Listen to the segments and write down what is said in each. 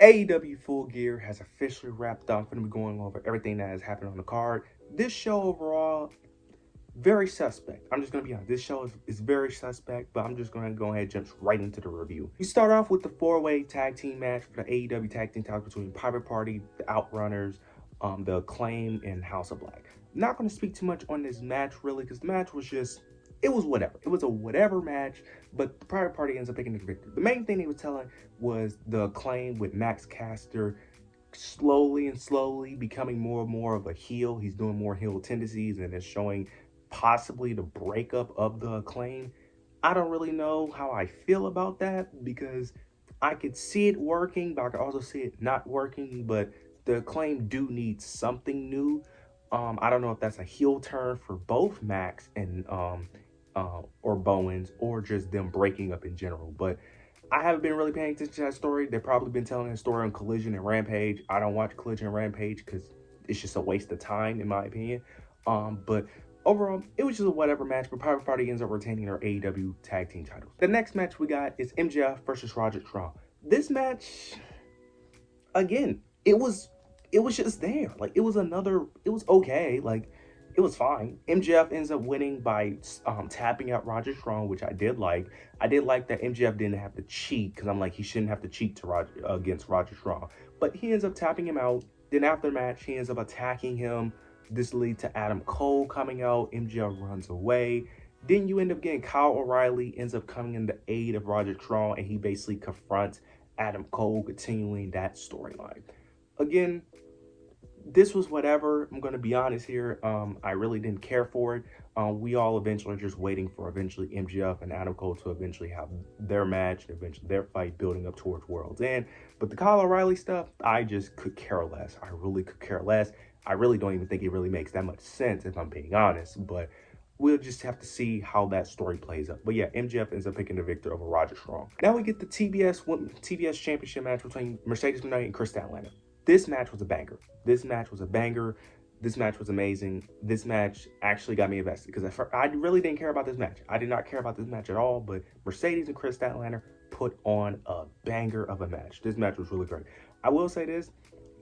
AEW Full Gear has officially wrapped up. I'm going to be going over everything that has happened on the card. This show overall, very suspect. I'm just going to be honest. This show is very suspect, but I'm just going to go ahead and jump right into the review. We start off with the four-way tag team match for the AEW tag team titles between Private Party, the Outrunners, the Acclaim, and House of Black. I'm not going to speak too much on this match, really, because the match was just, it was whatever. It was a whatever match, but the Private Party ends up taking the victory. The main thing they were telling was the Acclaim with Max Caster slowly and slowly becoming more and more of a heel. He's doing more heel tendencies and is showing possibly the breakup of the Acclaim. I don't really know how I feel about that because I could see it working, but I could also see it not working. But the Acclaim do need something new. I don't know if that's a heel turn for both Max and or Bowens, or just them breaking up in general. But I haven't been really paying attention to that story. They've probably been telling that story on Collision and Rampage. I don't watch Collision and Rampage because it's just a waste of time, in my opinion. But overall, it was just a whatever match, but Private Party ends up retaining their AEW tag team titles. The next match we got is MJF versus Roderick Strong. This match, again, it was just there. Like, it was okay. Like, it was fine. MJF ends up winning by tapping out Roger Strong, which I did like. I did like that MJF didn't have to cheat, because I'm like, he shouldn't have to cheat to against Roger Strong. But he ends up tapping him out. Then after the match, he ends up attacking him. This leads to Adam Cole coming out. MJF runs away. Then you end up getting Kyle O'Reilly ends up coming in the aid of Roger Strong, and he basically confronts Adam Cole, continuing that storyline. Again, this was whatever. I'm going to be honest here. I really didn't care for it. We all eventually are just waiting for eventually MJF and Adam Cole to eventually have their match, eventually their fight building up towards World's End. But the Kyle O'Reilly stuff, I just could care less. I really could care less. I really don't even think it really makes that much sense, if I'm being honest. But we'll just have to see how that story plays up. But yeah, MJF ends up picking the victor over Roger Strong. Now we get the TBS Championship match between Mercedes Moné and Chris Statlander. This match was a banger. This match was a banger. This match was amazing. This match actually got me invested because I really didn't care about this match. I did not care about this match at all, but Mercedes and Chris Statlander put on a banger of a match. This match was really great. I will say this.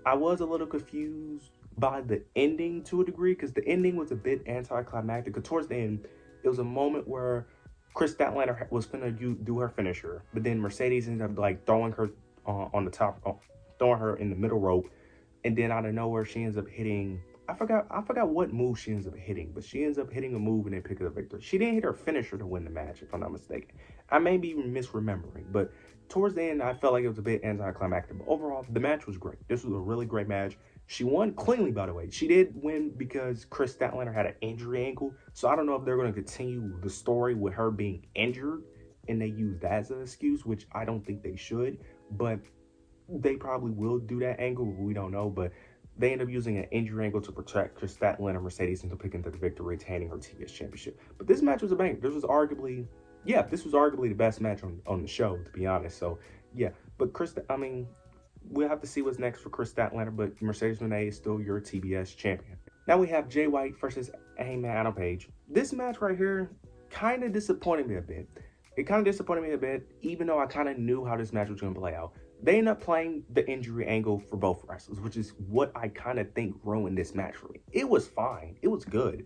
I was a little confused by the ending to a degree because the ending was a bit anticlimactic. Because towards the end, it was a moment where Chris Statlander was gonna do her finisher, but then Mercedes ended up like throwing her on the top, throwing her in the middle rope, and then out of nowhere she ends up hitting. I forgot what move she ends up hitting, but she ends up hitting a move and then picking the victory. She didn't hit her finisher to win the match, if I'm not mistaken. I may be misremembering, but towards the end, I felt like it was a bit anticlimactic. But overall, the match was great. This was a really great match. She won cleanly, by the way. She did win because Chris Statlander had an injury ankle. So I don't know if they're going to continue the story with her being injured and they use that as an excuse, which I don't think they should. But they probably will do that angle. We don't know. But they end up using an injury angle to protect Chris Statlander. Mercedes into picking the victory, retaining her TBS championship. But this match was a banger. This was arguably the best match on the show, to be honest. So, yeah. But we'll have to see what's next for Chris Statlander, but Mercedes Moné is still your TBS champion. Now we have Jay White versus Hangman Adam Page. This match right here kind of disappointed me a bit. It kind of disappointed me a bit, even though I kind of knew how this match was going to play out. They end up playing the injury angle for both wrestlers, which is what I kind of think ruined this match for me. It was fine. It was good.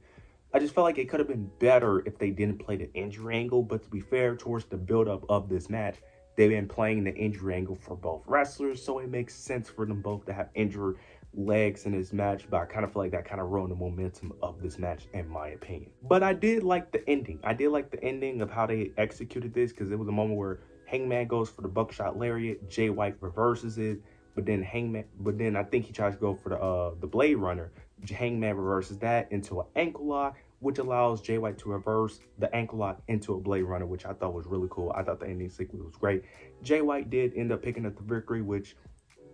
I just felt like it could have been better if they didn't play the injury angle, but to be fair, towards the build-up of this match, they've been playing the injury angle for both wrestlers, so it makes sense for them both to have injured legs in this match, but I kind of feel like that kind of ruined the momentum of this match, in my opinion. But I did like the ending. I did like the ending of how they executed this, because it was a moment where Hangman goes for the buckshot lariat, Jay White reverses it, but then I think he tries to go for the Blade Runner. Hangman reverses that into an ankle lock, which allows Jay White to reverse the ankle lock into a Blade Runner, which I thought was really cool. I thought the ending sequence was great. Jay White did end up picking up the victory, which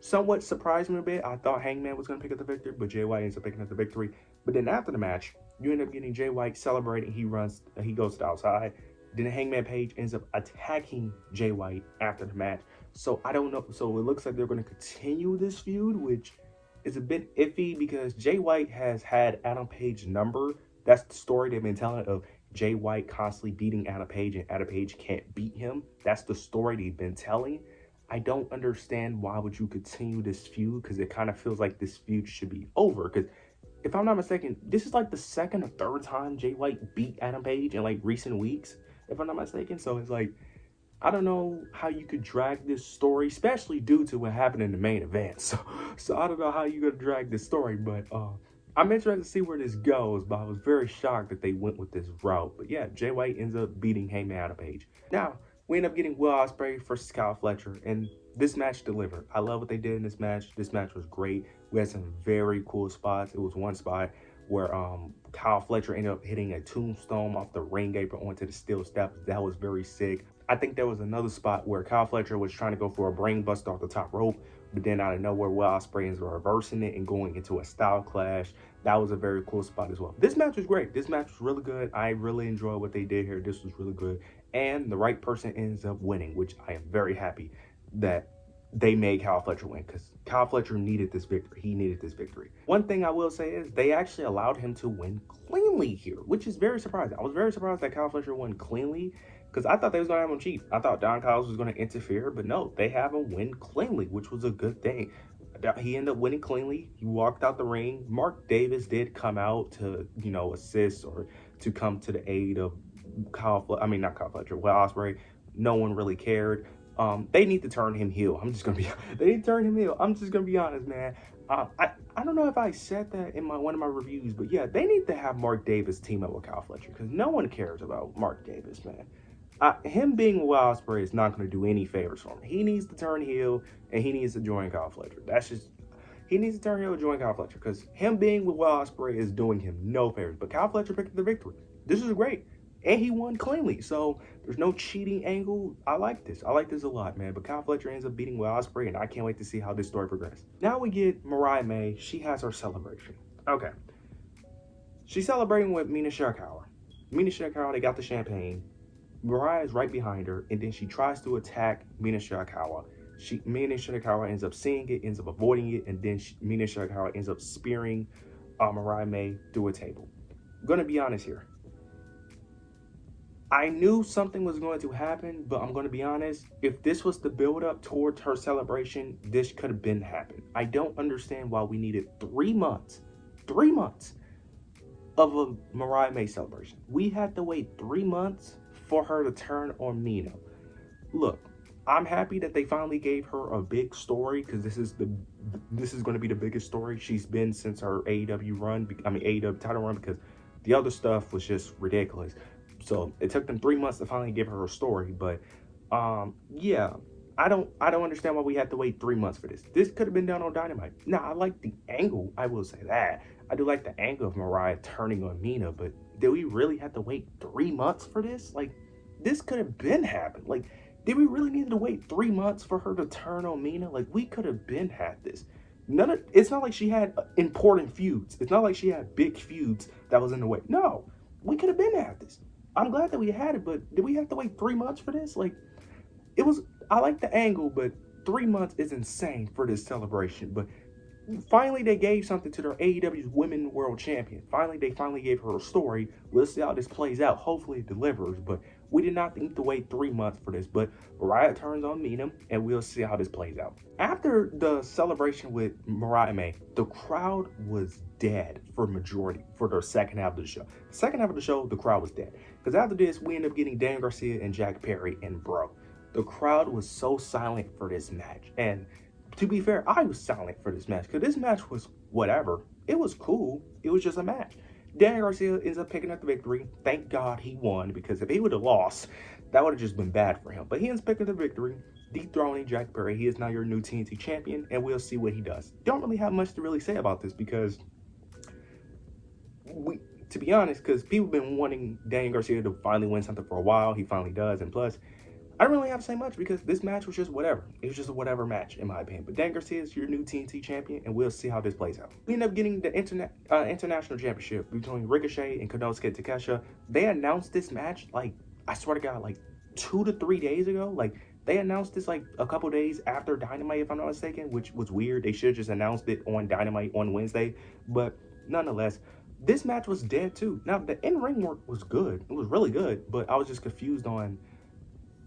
somewhat surprised me a bit. I thought Hangman was going to pick up the victory, but Jay White ends up picking up the victory. But then after the match, you end up getting Jay White celebrating. He goes to the outside. Then Hangman Page ends up attacking Jay White after the match. So I don't know. So it looks like they're going to continue this feud, which is a bit iffy because Jay White has had Adam Page's number. That's the story they've been telling of Jay White constantly beating Adam Page and Adam Page can't beat him. That's the story they've been telling. I don't understand why would you continue this feud, because it kind of feels like this feud should be over. Because if I'm not mistaken, this is like the second or third time Jay White beat Adam Page in like recent weeks, if I'm not mistaken. So it's like, I don't know how you could drag this story, especially due to what happened in the main event. So I don't know how you're gonna drag this story, but I'm interested to see where this goes. But I was very shocked that they went with this route. But yeah, Jay White ends up beating Heyman Adam Page. Now we end up getting Will Ospreay versus Kyle Fletcher, and this match delivered. I love what they did in this match. This match was great. We had some very cool spots. It was one spot where Kyle Fletcher ended up hitting a tombstone off the ring apron onto the steel steps. That was very sick. I think there was another spot where Kyle Fletcher was trying to go for a brain buster off the top rope, but then out of nowhere, Will Ospreay is reversing it and going into a style clash. That was a very cool spot as well. This match was great. This match was really good. I really enjoyed what they did here. This was really good. And the right person ends up winning, which I am very happy that they made Kyle Fletcher win, because Kyle Fletcher needed this victory. He needed this victory. One thing I will say is they actually allowed him to win cleanly here, which is very surprising. I was very surprised that Kyle Fletcher won cleanly, because I thought they was going to have him cheat. I thought Don Callis was going to interfere, but no, they have him win cleanly, which was a good thing. He ended up winning cleanly. He walked out the ring. Mark Davis did come out to, assist or to come to the aid of not Kyle Fletcher, Will Ospreay. No one really cared. They need to turn him heel. They need to turn him heel. I'm just gonna be honest, man. I don't know if I said that in one of my reviews, but yeah, they need to have Mark Davis team up with Kyle Fletcher, because no one cares about Mark Davis, man. Him being Will Ospreay is not going to do any favors for him. He needs to turn heel, and he needs to join Kyle Fletcher. He needs to turn heel and join Kyle Fletcher, because him being with Will Ospreay is doing him no favors. But Kyle Fletcher picked up the victory. This is great. And he won cleanly, so there's no cheating angle. I like this. I like this a lot, man. But Kyle Fletcher ends up beating Will Ospreay, and I can't wait to see how this story progresses. Now we get Mariah May. She has her celebration. Okay. She's celebrating with Mina Shirakawa. Mina Shirakawa, they got the champagne. Mariah is right behind her, and then she tries to attack Mina Shirakawa. Mina Shirakawa ends up seeing it, ends up avoiding it, and then Mina Shirakawa ends up spearing Mariah May through a table. I'm going to be honest here. I knew something was going to happen, but I'm going to be honest. If this was the build-up towards her celebration, this could have been happened. I don't understand why we needed 3 months of a Mariah May celebration. We had to wait 3 months for her to turn on Mina. Look, I'm happy that they finally gave her a big story, because this is going to be the biggest story she's been since her AEW title run, because the other stuff was just ridiculous. So it took them 3 months to finally give her a story. But yeah, I don't understand why we had to wait 3 months for this. This could have been done on Dynamite. Now, I like the angle. I will say that. I do like the angle of Mariah turning on Mina, but did we really have to wait 3 months for this? Like, this could have been happened. Like, did we really need to wait 3 months for her to turn on Mina? Like, we could have been had this. It's not like she had important feuds. It's not like she had big feuds that was in the way. No, we could have been had this. I'm glad that we had it, but did we have to wait 3 months for this? Like, I like the angle, but 3 months is insane for this celebration. But finally, they gave something to their AEW's Women's World Champion. They finally gave her a story. We'll see how this plays out. Hopefully it delivers, but we did not need to wait 3 months for this. But Mariah turns on Mina, and we'll see how this plays out. After the celebration with Mariah May, the crowd was dead for the second half of the show. The second half of the show, the crowd was dead. Because after this, we ended up getting Dan Garcia and Jack Perry, and bro, the crowd was so silent for this match. And to be fair, I was silent for this match, because this match was whatever. It was cool. It was just a match. Dan Garcia ends up picking up the victory. Thank God he won, because if he would have lost, that would have just been bad for him. But he ends up picking up the victory, dethroning Jack Perry. He is now your new TNT champion, and we'll see what he does. Don't really have much to really say about this, because to be honest, because people have been wanting Dan Garcia to finally win something for a while. He finally does, and plus, I don't really have to say much, because this match was just whatever. It was just a whatever match, in my opinion. But Dan Garcia is your new TNT champion, and we'll see how this plays out. We end up getting the international championship between Ricochet and Konosuke Takeshita. They announced this match, I swear to God, 2 to 3 days ago. They announced this, a couple days after Dynamite, if I'm not mistaken, which was weird. They should have just announced it on Dynamite on Wednesday. But nonetheless, this match was dead, too. Now, the in-ring work was good. It was really good, but I was just confused on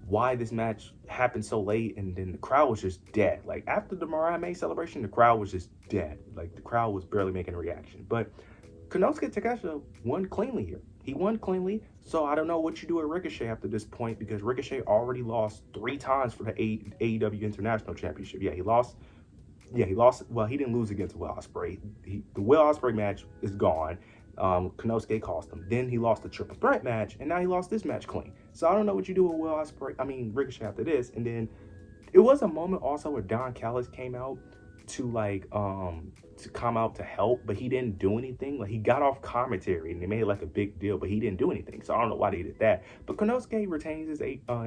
why this match happened so late, and then the crowd was just dead. Like, after the Mariah May celebration, the crowd was just dead. Like, the crowd was barely making a reaction. But Konosuke Takeshita won cleanly here. He won cleanly, so I don't know what you do at Ricochet after this point, because Ricochet already lost 3 times for the AEW International Championship. Yeah, he lost. Well, he didn't lose against Will Ospreay. The Will Ospreay match is gone. Konosuke cost him. Then he lost the triple threat match, and now he lost this match clean. So I don't know what you do with Ricochet after this. And then it was a moment also where Don Callis came out to come out to help, but he didn't do anything. Like, he got off commentary and they made it like a big deal, but he didn't do anything. So I don't know why they did that. But Konosuke retains his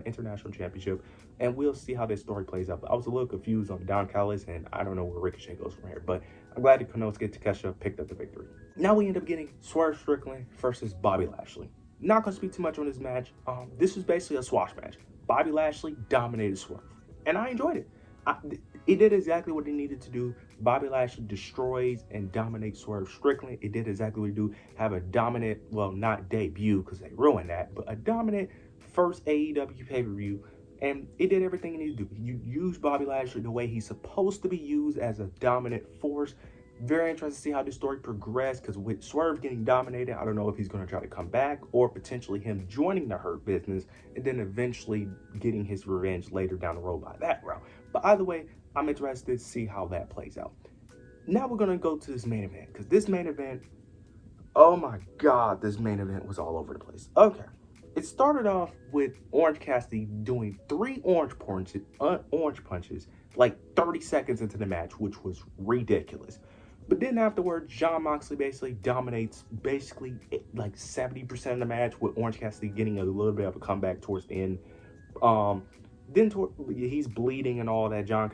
international championship, and we'll see how this story plays out. But I was a little confused on Don Callis, and I don't know where Ricochet goes from here. But I'm glad that Konosuke Takeshita picked up the victory. Now we end up getting Swerve Strickland versus Bobby Lashley. Not going to speak too much on this match. This was basically a squash match. Bobby Lashley dominated Swerve, and I enjoyed it. It did exactly what it needed to do. Bobby Lashley destroys and dominates Swerve Strickland. It did exactly what it do. Have a dominant, well, not debut because they ruined that, but a dominant first AEW pay-per-view. And it did everything it needed to do. You use Bobby Lashley the way he's supposed to be used, as a dominant force. Very interested to see how this story progressed, because with Swerve getting dominated, I don't know if he's going to try to come back, or potentially him joining the Hurt Business and then eventually getting his revenge later down the road by that route. But either way, I'm interested to see how that plays out. Now we're going to go to this main event, because this main event, oh my God, this main event was all over the place. Okay. It started off with Orange Cassidy doing 3 orange punches like 30 seconds into the match, which was ridiculous. But then afterwards, Jon Moxley basically dominates like 70% of the match, with Orange Cassidy getting a little bit of a comeback towards the end. Then he's bleeding and all that. Jon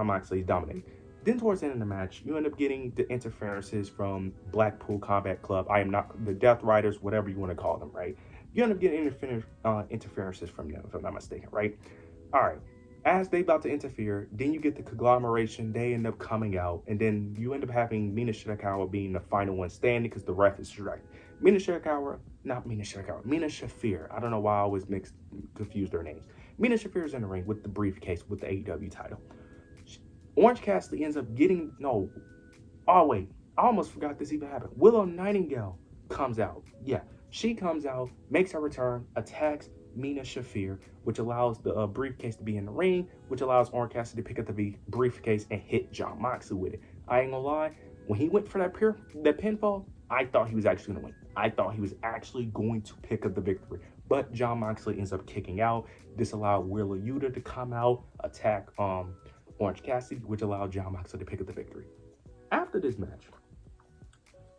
Moxley's dominating. Then towards the end of the match, you end up getting the interferences from Blackpool Combat Club. The Death Riders, whatever you want to call them, right? You end up getting interferences from them, if I'm not mistaken, right? All right. As they about to interfere, then you get the conglomeration. They end up coming out, and then you end up having Mina Shirakawa being the final one standing because the ref is distracted. Mina Shafir. I don't know why I always confuse their names. Mina Shafir is in the ring with the briefcase with the AEW title. Orange Cassidy ends up getting I almost forgot this even happened. Willow Nightingale comes out. Yeah, she comes out, makes her return, attacks Mina Shafir, which allows the briefcase to be in the ring, which allows Orange Cassidy to pick up the briefcase and hit Jon Moxley with it. I ain't gonna lie, when he went for that pinfall, I thought he was actually gonna win. I thought he was actually going to pick up the victory, but Jon Moxley ends up kicking out. This allowed Wheeler Yuta to come out, attack Orange Cassidy, which allowed Jon Moxley to pick up the victory. After this match,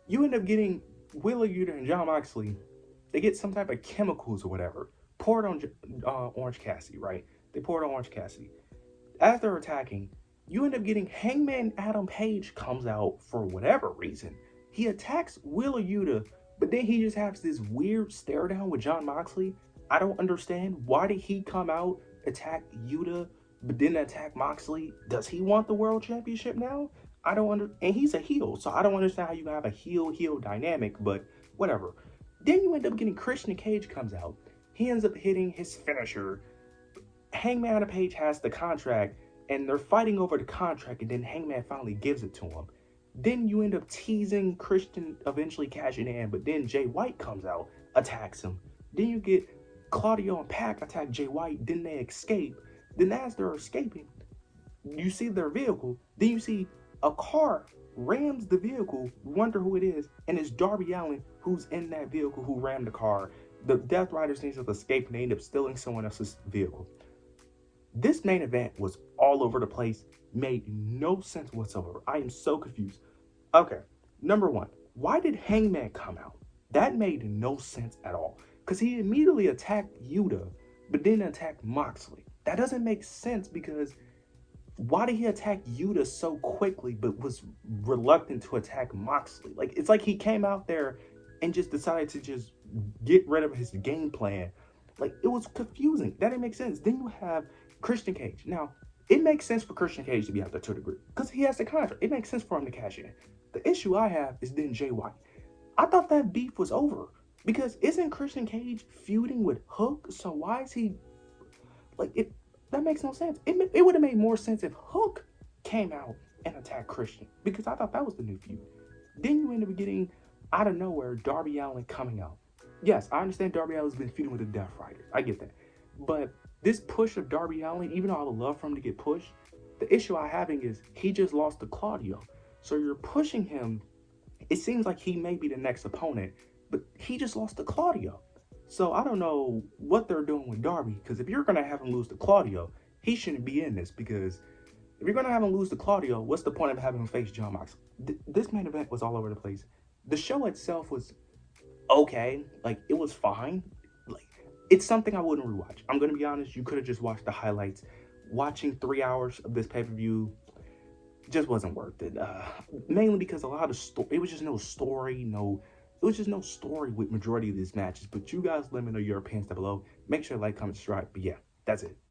you end up getting Wheeler Yuta and Jon Moxley. They get some type of chemicals or whatever poured on Orange Cassidy, right? They poured on Orange Cassidy. As they're attacking, you end up getting Hangman Adam Page comes out for whatever reason. He attacks Wheeler Yuta, but then he just has this weird stare down with Jon Moxley. I don't understand. Why did he come out, attack Yuta, but then attack Moxley? Does he want the world championship now? And he's a heel, so I don't understand how you have a heel dynamic, but whatever. Then you end up getting Christian Cage comes out. He ends up hitting his finisher. Hangman Adam Page has the contract, and they're fighting over the contract, and then Hangman finally gives it to him. Then you end up teasing Christian eventually cashing in, but then Jay White comes out, attacks him. Then you get Claudio and Pac attack Jay White, then they escape. Then as they're escaping, you see their vehicle, then you see a car rams the vehicle, wonder who it is, and it's Darby Allin who's in that vehicle who rammed the car. The Death Riders need to escape, and they end up stealing someone else's vehicle. This main event was all over the place, made no sense whatsoever. I am so confused. Okay, number one, why did Hangman come out? That made no sense at all, because he immediately attacked Yuta, but then attacked Moxley. That doesn't make sense, because why did he attack Yuta so quickly but was reluctant to attack Moxley? Like, it's like he came out there and just decided to just get rid of his game plan. Like, it was confusing. That didn't make sense. Then you have Christian Cage. Now, it makes sense for Christian Cage to be out there to a degree, because he has the contract. It makes sense for him to cash in. The issue I have is then Jay White. I thought that beef was over, because isn't Christian Cage feuding with Hook? So why is he... Like, that makes no sense. It would have made more sense if Hook came out and attacked Christian, because I thought that was the new feud. Then you end up getting, out of nowhere, Darby Allin coming out. Yes, I understand Darby Allin's been feuding with the Death Riders. I get that. But this push of Darby Allin, even though I would love for him to get pushed, the issue I'm having is he just lost to Claudio. So you're pushing him. It seems like he may be the next opponent, but he just lost to Claudio. So I don't know what they're doing with Darby, because if you're going to have him lose to Claudio, he shouldn't be in this, because if you're going to have him lose to Claudio, what's the point of having him face John Moxley? This main event was all over the place. The show itself was okay. Like, it was fine. Like, it's something I wouldn't rewatch. I'm going to be honest, you could have just watched the highlights. Watching 3 hours of this pay-per-view just wasn't worth it. Mainly because a lot of it was just no story, it was just no story with majority of these matches. But you guys let me know your opinions down below. Make sure to like, comment, subscribe. But yeah, that's it.